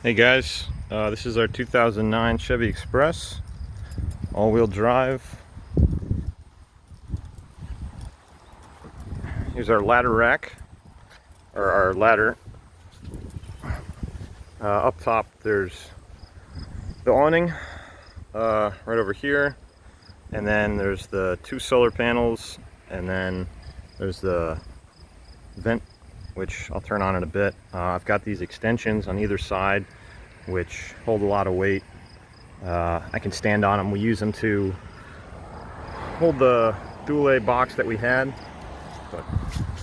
Hey guys, this is our 2009 Chevy Express, all-wheel drive. Here's our ladder rack, or our ladder. Up top there's the awning right over here, and then there's the two solar panels, and then there's the vent, which I'll turn on in a bit. I've got these extensions on either side which hold a lot of weight. I can stand on them. We use them to hold the dual box that we had, but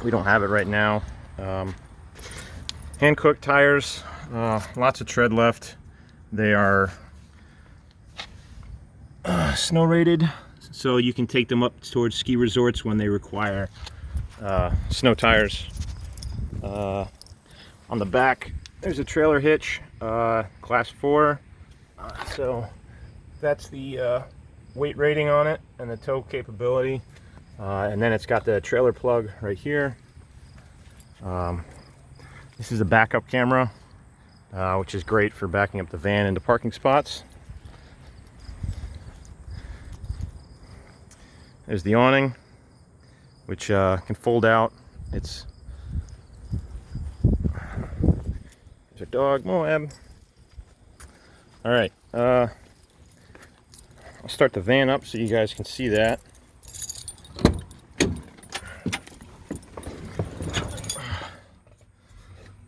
we don't have it right now. Hand cooked tires, lots of tread left. They are snow rated, so you can take them up towards ski resorts when they require snow tires. On the back there's a trailer hitch, class 4, so that's the weight rating on it and the tow capability, and then it's got the trailer plug right here. This is a backup camera, which is great for backing up the van into parking spots. There's the awning, which can fold out. There's our dog, Moab. All right, I'll start the van up so you guys can see that.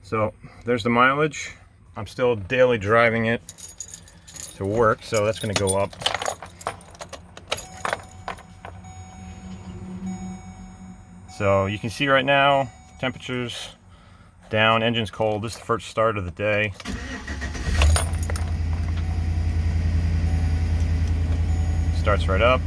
So there's the mileage. I'm still daily driving it to work, so that's going to go up. So you can see right now, temperatures down, engine's cold. This is the first start of the day. Starts right up.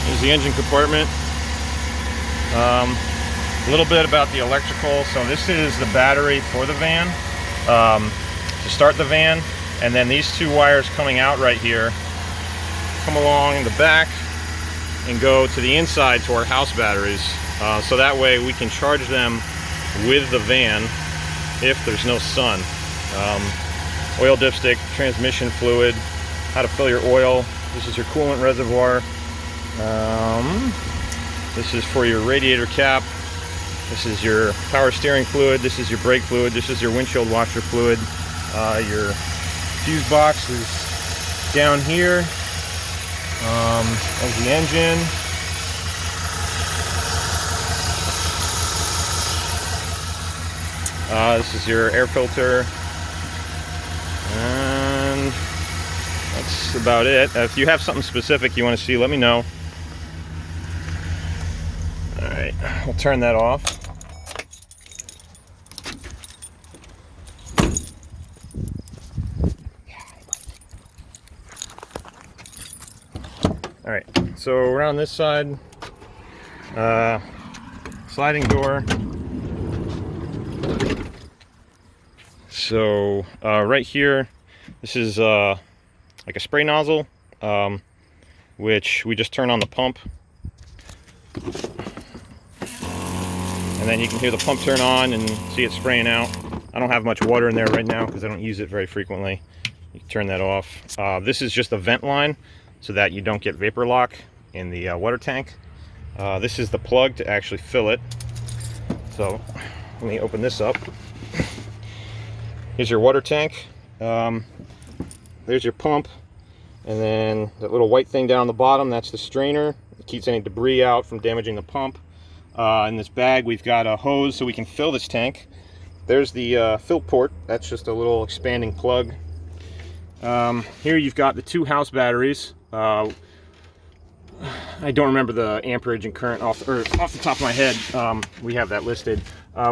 Here's the engine compartment. A little bit about the electrical. So this is the battery for the van, to start the van, and then these two wires coming out right here come along the back and go to the inside to our house batteries, so that way we can charge them with the van if there's no sun. Oil dipstick, transmission fluid, how to fill your oil. This is your coolant reservoir. This is for your radiator cap. This is your power steering fluid. This is your brake fluid. This is your windshield washer fluid. Your fuse box is down here. There's the engine. This is your air filter. And that's about it. If you have something specific you want to see, let me know. Alright, we'll turn that off. Alright, so around this side, sliding door. So right here, this is like a spray nozzle, which we just turn on the pump. And then you can hear the pump turn on and see it spraying out. I don't have much water in there right now because I don't use it very frequently. You can turn that off. This is just a vent line so that you don't get vapor lock in the water tank. This is the plug to actually fill it. So let me open this up. Here's your water tank. There's your pump. And then that little white thing down the bottom, that's the strainer. It keeps any debris out from damaging the pump. In this bag we've got a hose so we can fill this tank. There's the fill port. That's just a little expanding plug. Here you've got the two house batteries. I don't remember the amperage and current off the top of my head. We have that listed.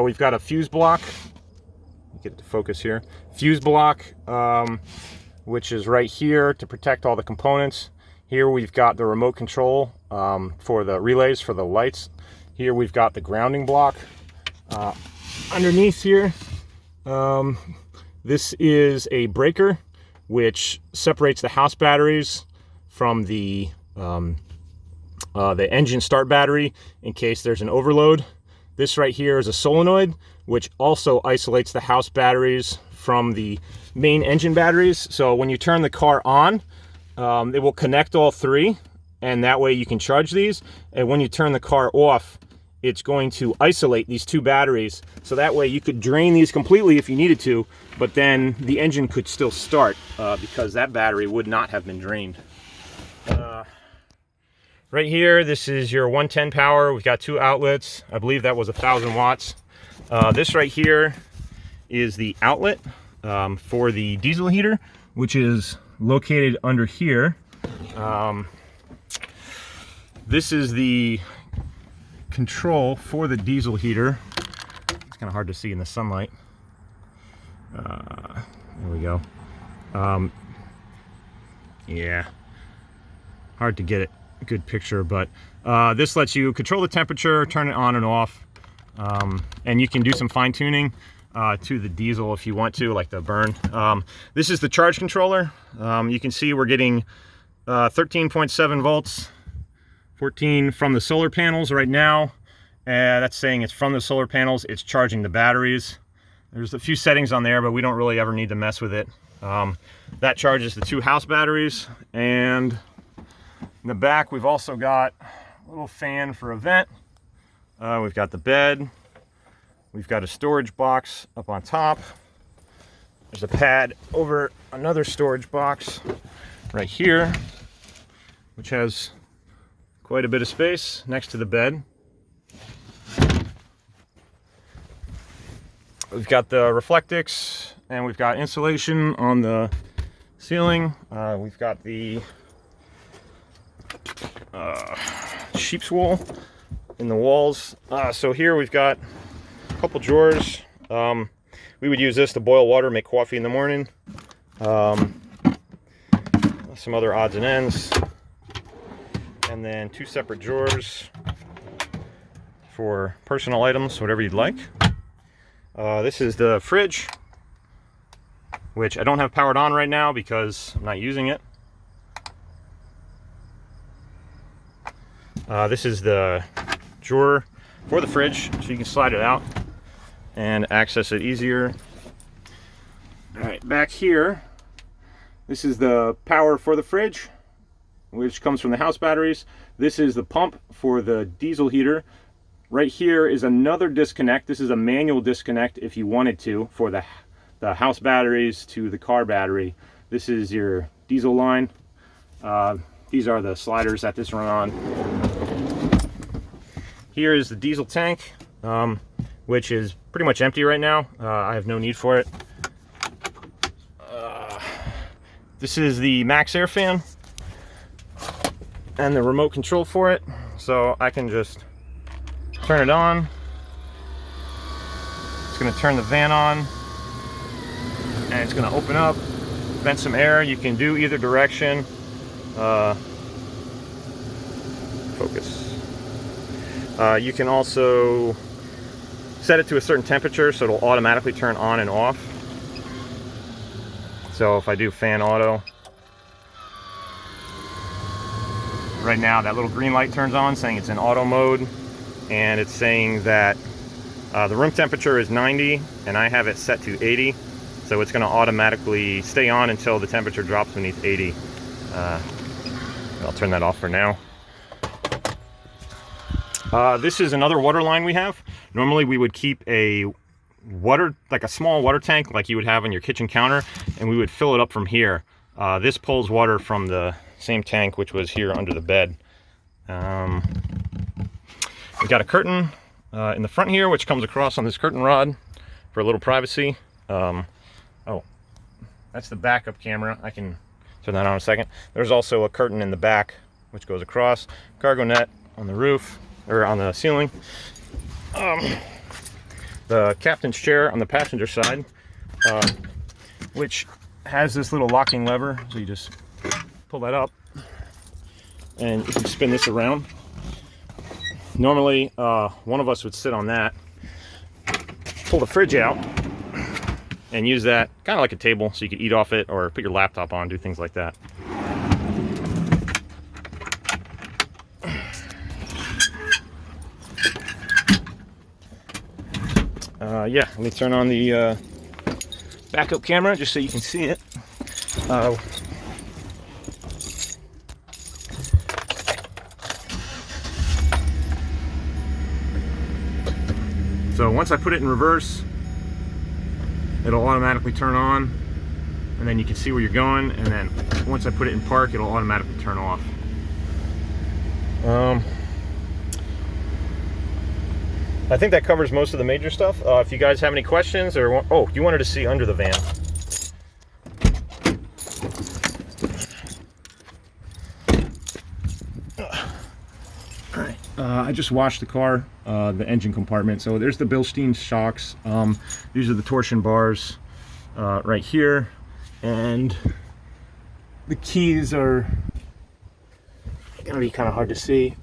We've got a fuse block. Get it to focus here. Fuse block, which is right here to protect all the components. Here we've got the remote control for the relays for the lights. Here we've got the grounding block. Underneath here, This is a breaker which separates the house batteries from the engine start battery in case there's an overload. This right here is a solenoid which also isolates the house batteries from the main engine batteries. So when you turn the car on, it will connect all three, and that way you can charge these. And when you turn the car off, it's going to isolate these two batteries, so that way you could drain these completely if you needed to, but then the engine could still start because that battery would not have been drained. Right here, this is your 110 power. We've got 2 outlets. I believe that was 1,000 watts. This right here is the outlet for the diesel heater, which is located under here. This is the control for the diesel heater. It's kind of hard to see in the sunlight. There we go. Yeah, hard to get a good picture, but this lets you control the temperature, turn it on and off, and you can do some fine tuning to the diesel if you want to, like the burn. This is the charge controller. You can see we're getting 13.7 volts, 14 from the solar panels right now. That's saying it's from the solar panels. It's charging the batteries. There's a few settings on there, but we don't really ever need to mess with it. That charges the 2 house batteries. And in the back, we've also got a little fan for a vent. We've got the bed. We've got a storage box up on top. There's a pad over another storage box right here, which has quite a bit of space next to the bed. We've got the Reflectix, and we've got insulation on the ceiling. We've got the sheep's wool in the walls. So here we've got a couple drawers. We would use this to boil water, make coffee in the morning. Some other odds and ends. And then 2 separate drawers for personal items, whatever you'd like. This is the fridge, which I don't have powered on right now because I'm not using it. This is the drawer for the fridge, so you can slide it out and access it easier. All right, back here, this is the power for the fridge, which comes from the house batteries. This is the pump for the diesel heater. Right here is another disconnect. This is a manual disconnect if you wanted to, for the house batteries to the car battery. This is your diesel line. These are the sliders that this run on. Here is the diesel tank, which is pretty much empty right now. I have no need for it. This is the max air fan and the remote control for it. So I can just turn it on. It's going to turn the fan on, and it's going to open up, vent some air. You can do either direction. Focus. You can also set it to a certain temperature so it'll automatically turn on and off. So if I do fan auto, right now that little green light turns on saying it's in auto mode, and it's saying that the room temperature is 90 and I have it set to 80, so it's going to automatically stay on until the temperature drops beneath 80. I'll turn that off for now. This is another water line we have. Normally we would keep a water, like a small water tank like you would have on your kitchen counter, and we would fill it up from here. This pulls water from the same tank which was here under the bed. We've got a curtain in the front here which comes across on this curtain rod for a little privacy. Oh, that's the backup camera. I can turn that on in a second. There's also a curtain in the back which goes across. Cargo net on the roof, or on the ceiling. The captain's chair on the passenger side, which has this little locking lever, so you just pull that up and you can spin this around. Normally one of us would sit on that, pull the fridge out, and use that kind of like a table, so you could eat off it or put your laptop on, do things like that. Yeah, let me turn on the backup camera just so you can see it. So once I put it in reverse, it'll automatically turn on, and then you can see where you're going, and then once I put it in park, it'll automatically turn off. I think that covers most of the major stuff. If you guys have any questions, or you wanted to see under the van. All right, I just washed the car, the engine compartment. So there's the Bilstein shocks. These are the torsion bars right here, and the keys are gonna be kind of hard to see.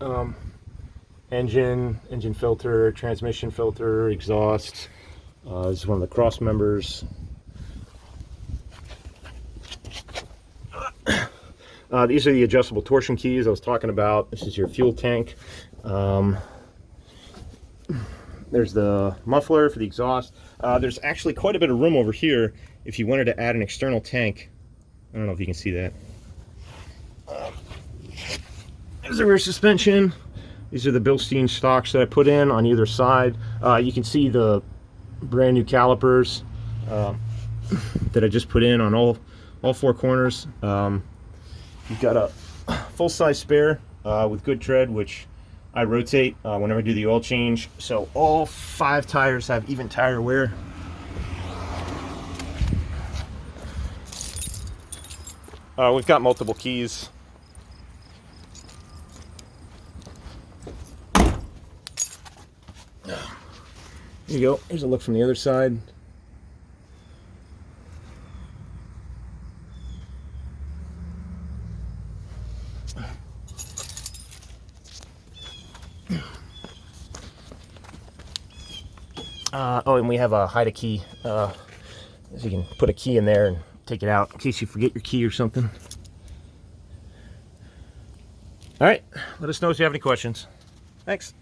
Engine filter, transmission filter, exhaust. This is one of the cross members. These are the adjustable torsion keys I was talking about. This is your fuel tank. There's the muffler for the exhaust. There's actually quite a bit of room over here if you wanted to add an external tank. I don't know if you can see that. There's the rear suspension. These are the Bilstein stocks that I put in on either side. You can see the brand new calipers that I just put in on all four corners. You've got a full-size spare with good tread, which I rotate whenever I do the oil change. So all 5 tires have even tire wear. We've got multiple keys. Here you go. Here's a look from the other side. Oh, and we have a hide a key. So you can put a key in there and take it out in case you forget your key or something. All right. Let us know if you have any questions. Thanks.